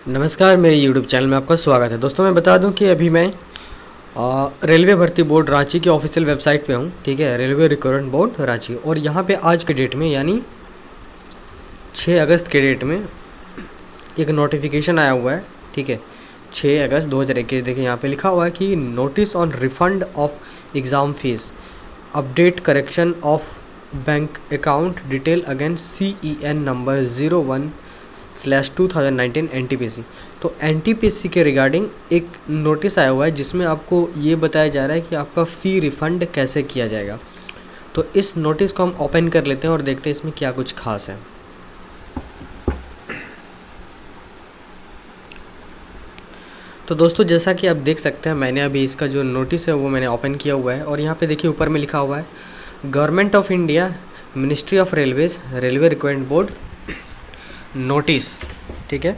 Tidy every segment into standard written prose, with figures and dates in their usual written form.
नमस्कार, मेरे YouTube channel में आपका स्वागत है। दोस्तों मैं बता दूं कि अभी मैं रेलवे भर्ती बोर्ड रांची की ऑफिशियल वेबसाइट पे हूं, ठीक है, रेलवे रिक्रूटमेंट बोर्ड रांची। और यहां पे आज के डेट में यानी 6 अगस्त के डेट में एक नोटिफिकेशन आया हुआ है, ठीक है, 6 अगस्त 2021। देखिए यहाँ पे लिखा हुआ है कि notice on refund of exam fees, update correction of bank account detail against CEN number 01/2019 NTPC। तो NTPC के रिगार्डिंग एक नोटिस आया हुआ है जिसमें आपको ये बताया जा रहा है कि आपका फ़ी रिफ़ंड कैसे किया जाएगा। तो इस नोटिस को हम ओपन कर लेते हैं और देखते हैं इसमें क्या कुछ खास है। तो दोस्तों जैसा कि आप देख सकते हैं, मैंने अभी इसका जो नोटिस है वो मैंने ओपन किया हुआ है और यहाँ पे देखिए ऊपर में लिखा हुआ है government of India, ministry of railways, railway recruitment board notice, ठीक है।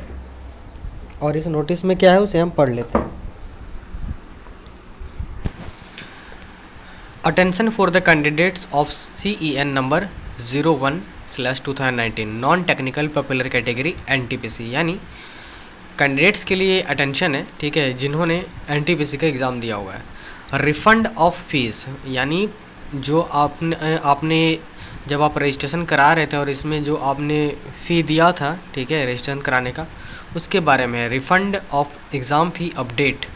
और इस नोटिस में क्या है उसे हम पढ़ लेते हैं। Attention for the candidates of CEN number 01/2019 non technical popular category NTPC, यानी कैंडिडेट्स के लिए अटेंशन है, ठीक है, जिन्होंने NTPC का एग्ज़ाम दिया हुआ है। रिफ़ंड ऑफ फीस, यानी जो आपने जब आप रजिस्ट्रेशन करा रहे थे और इसमें जो आपने फ़ी दिया था, ठीक है, रजिस्ट्रेशन कराने का, उसके बारे में। Refund of exam fee update,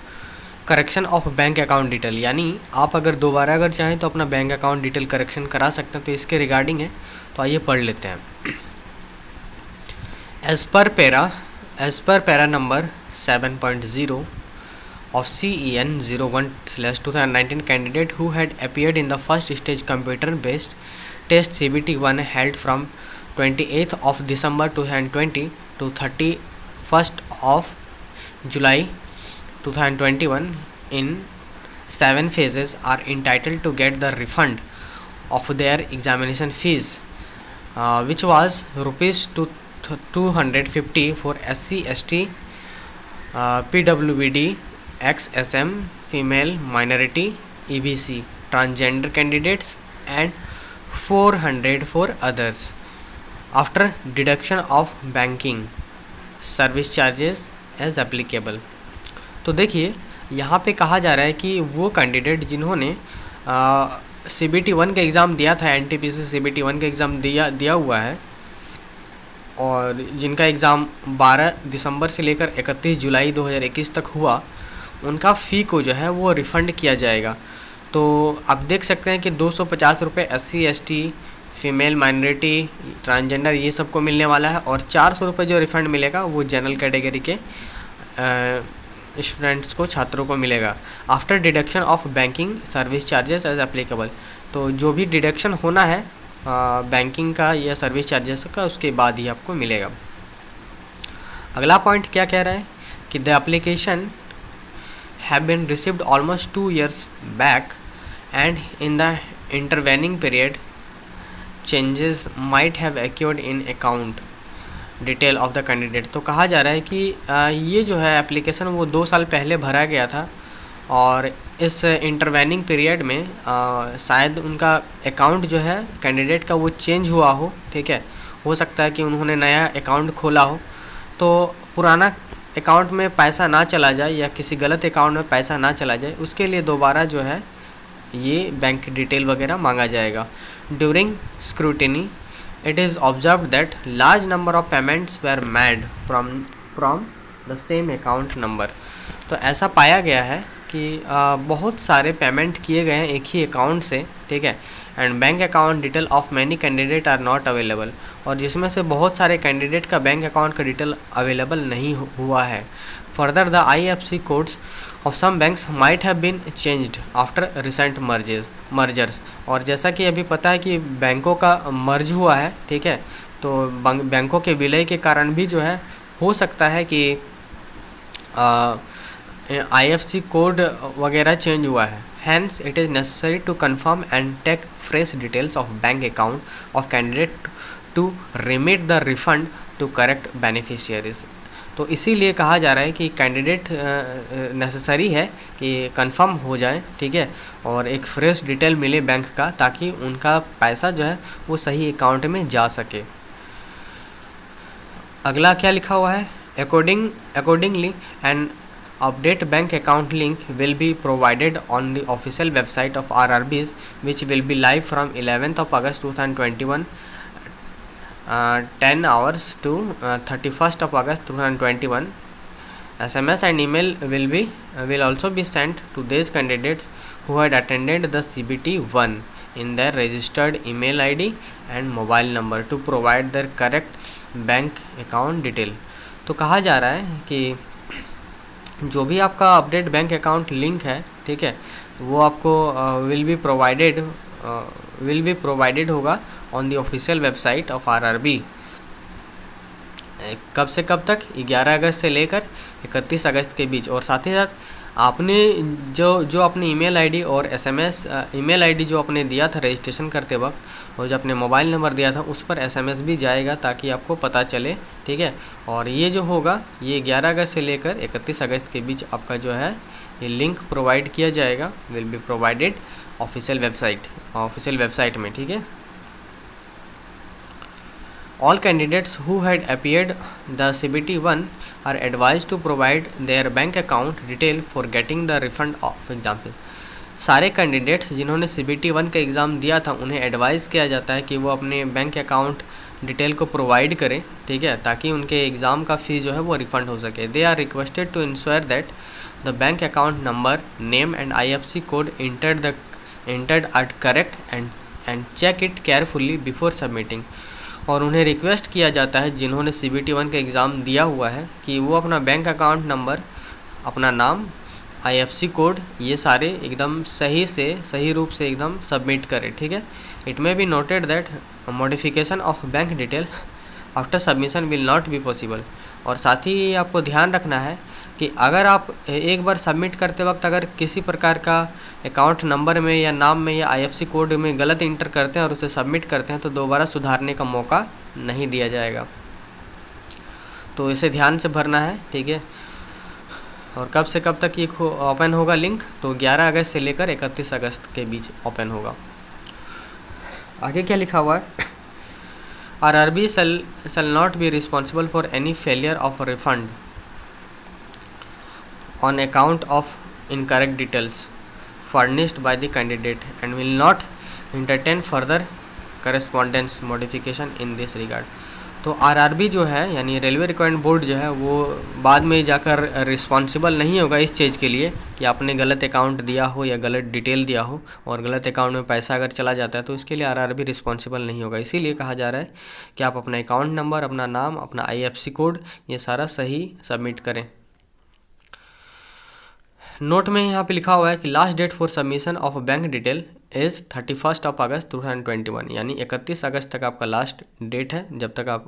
correction of bank account detail, यानी आप अगर दोबारा अगर चाहें तो अपना बैंक अकाउंट डिटेल करेक्शन करा सकते हैं। तो इसके रिगार्डिंग है, तो आइए पढ़ लेते हैं। As per para number 7.0 of CEN 01/2019 candidate who had appeared in the first stage computer based test CBT-1 held from 28th of December 2020 to 31st of July 2021 in 7 phases are entitled to get the refund of their examination fees, which was rupees 250 for SC, ST, PWBD, XSM, female, minority, EBC, transgender candidates and 400 for others after deduction of banking service charges as applicable। तो देखिए यहाँ पे कहा जा रहा है कि वो कैंडिडेट जिन्होंने CBT-1 का एग्ज़ाम दिया था, NTPC CBT-1 का एग्ज़ाम दिया हुआ है और जिनका एग्ज़ाम 12 दिसंबर से लेकर 31 जुलाई 2021 तक हुआ, उनका फ़ी को जो है वो रिफ़ंड किया जाएगा। तो आप देख सकते हैं कि 250 रुपये SC, ST, female, minority, transgender ये सबको मिलने वाला है और 400 रुपये जो रिफ़ंड मिलेगा वो जनरल कैटेगरी के स्टूडेंट्स को, छात्रों को मिलेगा। After deduction of banking service charges as applicable, तो जो भी डिडक्शन होना है बैंकिंग का या सर्विस चार्जेस का, उसके बाद ही आपको मिलेगा। अगला पॉइंट क्या कह रहा है कि the application have been received almost 2 years back and in the intervening period changes might have occurred in account detail of the candidate। तो कहा जा रहा है कि ये जो है एप्लीकेशन वो 2 साल पहले भरा गया था और इस इंटरवेनिंग पीरियड में शायद उनका अकाउंट जो है कैंडिडेट का वो चेंज हुआ हो, ठीक है, हो सकता है कि उन्होंने नया अकाउंट खोला हो, तो पुराना अकाउंट में पैसा ना चला जाए या किसी गलत अकाउंट में पैसा ना चला जाए, उसके लिए दोबारा जो है ये बैंक डिटेल वगैरह मांगा जाएगा। During scrutiny it is observed that large number of payments were made from the same account number. तो ऐसा पाया गया है कि बहुत सारे पेमेंट किए गए हैं एक ही अकाउंट से, ठीक है, and bank account detail of many candidate are not available, और जिसमें से बहुत सारे कैंडिडेट का बैंक अकाउंट का डिटेल अवेलेबल नहीं हुआ है। Further the IFSC codes of some banks might have been changed after recent mergers, और जैसा कि अभी पता है कि बैंकों का मर्ज हुआ है, ठीक है, तो बैंकों के विलय के कारण भी जो है हो सकता है कि IFSC कोड वगैरह चेंज हुआ है। Hence, it is necessary to confirm and take fresh details of bank account of candidate to remit the refund to correct beneficiaries। तो इसीलिए कहा जा रहा है कि कैंडिडेट नेसेसरी है कि कंफर्म हो जाए, ठीक है, और एक फ्रेश डिटेल मिले बैंक का, ताकि उनका पैसा जो है वो सही अकाउंट में जा सके। अगला क्या लिखा हुआ है, Accordingly, an update bank account link will be provided on the official website of RRBs, which will be live from 11th of August 2021, 10 hours to 31st of August 2021. SMS and email will also be sent to these candidates who had attended the CBT 1 in their registered email ID and mobile number to provide their correct bank account detail. तो कहा जा रहा है कि जो भी आपका update bank account link है, ठीक है, वो आपको विल बी प्रोवाइडेड होगा on the official website of RRB। कब से कब तक? 11 अगस्त से लेकर 31 अगस्त के बीच। और साथ ही साथ आपने जो अपनी ईमेल आईडी और SMS ईमेल आईडी जो आपने दिया था रजिस्ट्रेशन करते वक्त और जो अपने मोबाइल नंबर दिया था उस पर SMS भी जाएगा ताकि आपको पता चले, ठीक है। और ये जो होगा ये 11 अगस्त से लेकर 31 अगस्त के बीच आपका जो है ये लिंक प्रोवाइड किया जाएगा, will be provided official website में, ठीक है। All candidates who had appeared the CBT 1 are advised to provide their bank account detail for getting the refund of example। सारे कैंडिडेट्स जिन्होंने CBT 1 का एग्ज़ाम दिया था उन्हें एडवाइस किया जाता है कि वो अपने बैंक अकाउंट डिटेल को प्रोवाइड करें, ठीक है, ताकि उनके एग्ज़ाम का फ़ीस जो है वो रिफ़ंड हो सके। They are requested to ensure that the bank account number, name and IFSC code entered are correct and check it carefully before submitting। और उन्हें रिक्वेस्ट किया जाता है जिन्होंने CBT 1 का एग्ज़ाम दिया हुआ है कि वो अपना बैंक अकाउंट नंबर, अपना नाम, IFSC कोड ये सारे एकदम सही रूप से एकदम सबमिट करें, ठीक है। It may be noted that modification of bank detail after submission will not be possible. और साथ ही आपको ध्यान रखना है कि अगर आप एक बार सबमिट करते वक्त अगर किसी प्रकार का अकाउंट नंबर में या नाम में या IFSC कोड में गलत इंटर करते हैं और उसे सबमिट करते हैं तो दोबारा सुधारने का मौका नहीं दिया जाएगा। तो इसे ध्यान से भरना है, ठीक है। और कब से कब तक ये ओपन होगा लिंक? तो 11 अगस्त से लेकर 31 अगस्त के बीच ओपन होगा। आगे क्या लिखा हुआ है? RRB shall not be responsible for any failure of a refund on account of incorrect details furnished by the candidate and will not entertain further correspondence modification in this regard। तो RRB जो है यानी railway requirement board जो है वो बाद में जाकर रिस्पॉन्सिबल नहीं होगा इस चीज़ के लिए कि आपने गलत अकाउंट दिया हो या गलत डिटेल दिया हो और गलत अकाउंट में पैसा अगर चला जाता है तो इसके लिए RRB रिस्पॉन्सिबल नहीं होगा। इसीलिए कहा जा रहा है कि आप अपना अकाउंट नंबर, अपना नाम, अपना IFSC कोड ये सारा सही सबमिट करें। नोट में यहाँ पे लिखा हुआ है कि last date for submission of bank detail is 31 of August 2021, यानी 31 अगस्त तक आपका लास्ट डेट है जब तक आप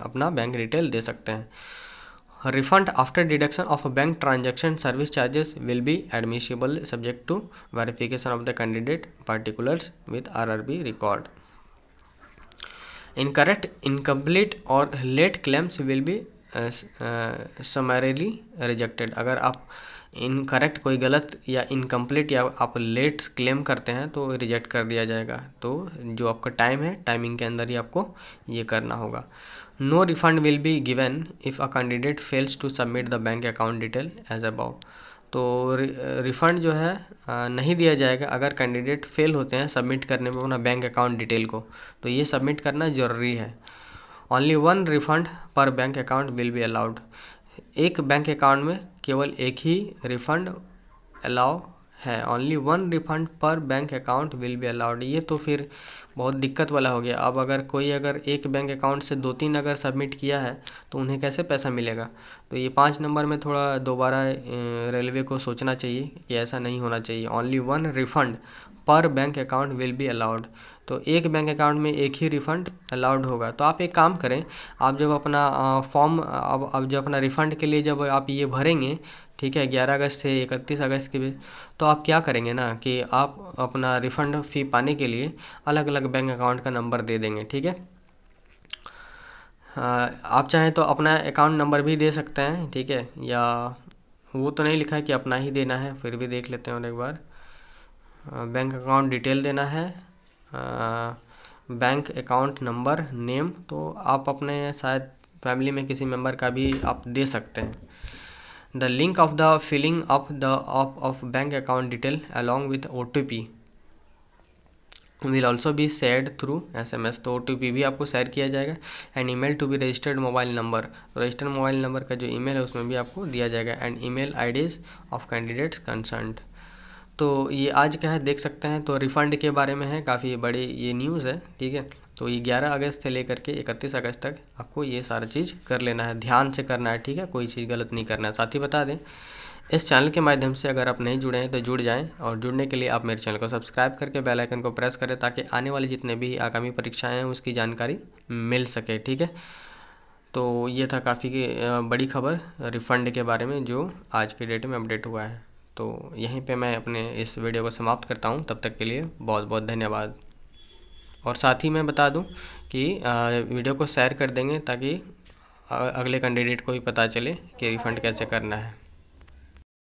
अपना बैंक डिटेल दे सकते हैं। Refund after deduction of bank transaction service charges will be admissible subject to verification of the candidate particulars with RRB record. Incorrect, incomplete और late claims will be summarily rejected. अगर आप incorrect कोई गलत या incomplete या आप late claim करते हैं तो रिजेक्ट कर दिया जाएगा। तो जो आपका टाइम है टाइमिंग के अंदर ही आपको ये करना होगा। No refund will be given if a candidate fails to submit the bank account detail as above. तो रिफ़ंड जो है नहीं दिया जाएगा अगर कैंडिडेट फेल होते हैं सबमिट करने में अपना बैंक अकाउंट डिटेल को, तो ये सबमिट करना ज़रूरी है। ओनली 1 रिफंड पर bank account will be allowed. एक बैंक अकाउंट में केवल एक ही रिफ़ंड अलाउ है। ओनली 1 रिफ़ंड पर bank account will be allowed. ये तो फिर बहुत दिक्कत वाला हो गया। अब अगर कोई एक बैंक अकाउंट से 2-3 अगर सबमिट किया है तो उन्हें कैसे पैसा मिलेगा? तो ये 5 नंबर में थोड़ा दोबारा रेलवे को सोचना चाहिए कि ऐसा नहीं होना चाहिए। ओनली 1 रिफ़ंड पर bank account will be allowed. तो एक बैंक अकाउंट में एक ही रिफ़ंड अलाउड होगा। तो आप एक काम करें, आप जब अपना फॉर्म अब जब अपना रिफ़ंड के लिए जब आप ये भरेंगे, ठीक है, 11 अगस्त से 31 अगस्त के बीच, तो आप क्या करेंगे ना कि आप अपना रिफ़ंड फ़ी पाने के लिए अलग अलग बैंक अकाउंट का नंबर दे देंगे, ठीक है। आप चाहें तो अपना अकाउंट नंबर भी दे सकते हैं, ठीक है, या वो तो नहीं लिखा है कि अपना ही देना है, फिर भी देख लेते हैं और एक बार। बैंक अकाउंट डिटेल देना है, बैंक अकाउंट नंबर, नेम, तो आप अपने शायद फैमिली में किसी मेंबर का भी आप दे सकते हैं। The link of the filling of bank account detail along with OTP will also be shared through SMS। तो OTP भी आपको शेयर किया जाएगा। And email to be registered mobile number, registered mobile number का जो ईमेल है उसमें भी आपको दिया जाएगा। And email IDs of candidates concerned. तो ये आज क्या है देख सकते हैं। तो रिफ़ंड के बारे में है, काफ़ी बड़ी ये न्यूज़ है, ठीक है। तो ये 11 अगस्त से लेकर के 31 अगस्त तक आपको ये सारा चीज़ कर लेना है, ध्यान से करना है, ठीक है, कोई चीज़ गलत नहीं करना है। साथ ही बता दें, इस चैनल के माध्यम से अगर आप नहीं जुड़े हैं तो जुड़ जाएं, और जुड़ने के लिए आप मेरे चैनल को सब्सक्राइब करके बेल आइकन को प्रेस करें ताकि आने वाली जितने भी आगामी परीक्षाएं हैं उसकी जानकारी मिल सके, ठीक है। तो ये था काफ़ी बड़ी खबर रिफ़ंड के बारे में जो आज के डेट में अपडेट हुआ है। तो यहीं पे मैं अपने इस वीडियो को समाप्त करता हूँ। तब तक के लिए बहुत बहुत धन्यवाद। और साथ ही मैं बता दूं कि वीडियो को शेयर कर देंगे ताकि अगले कैंडिडेट को भी पता चले कि रिफ़ंड कैसे करना है।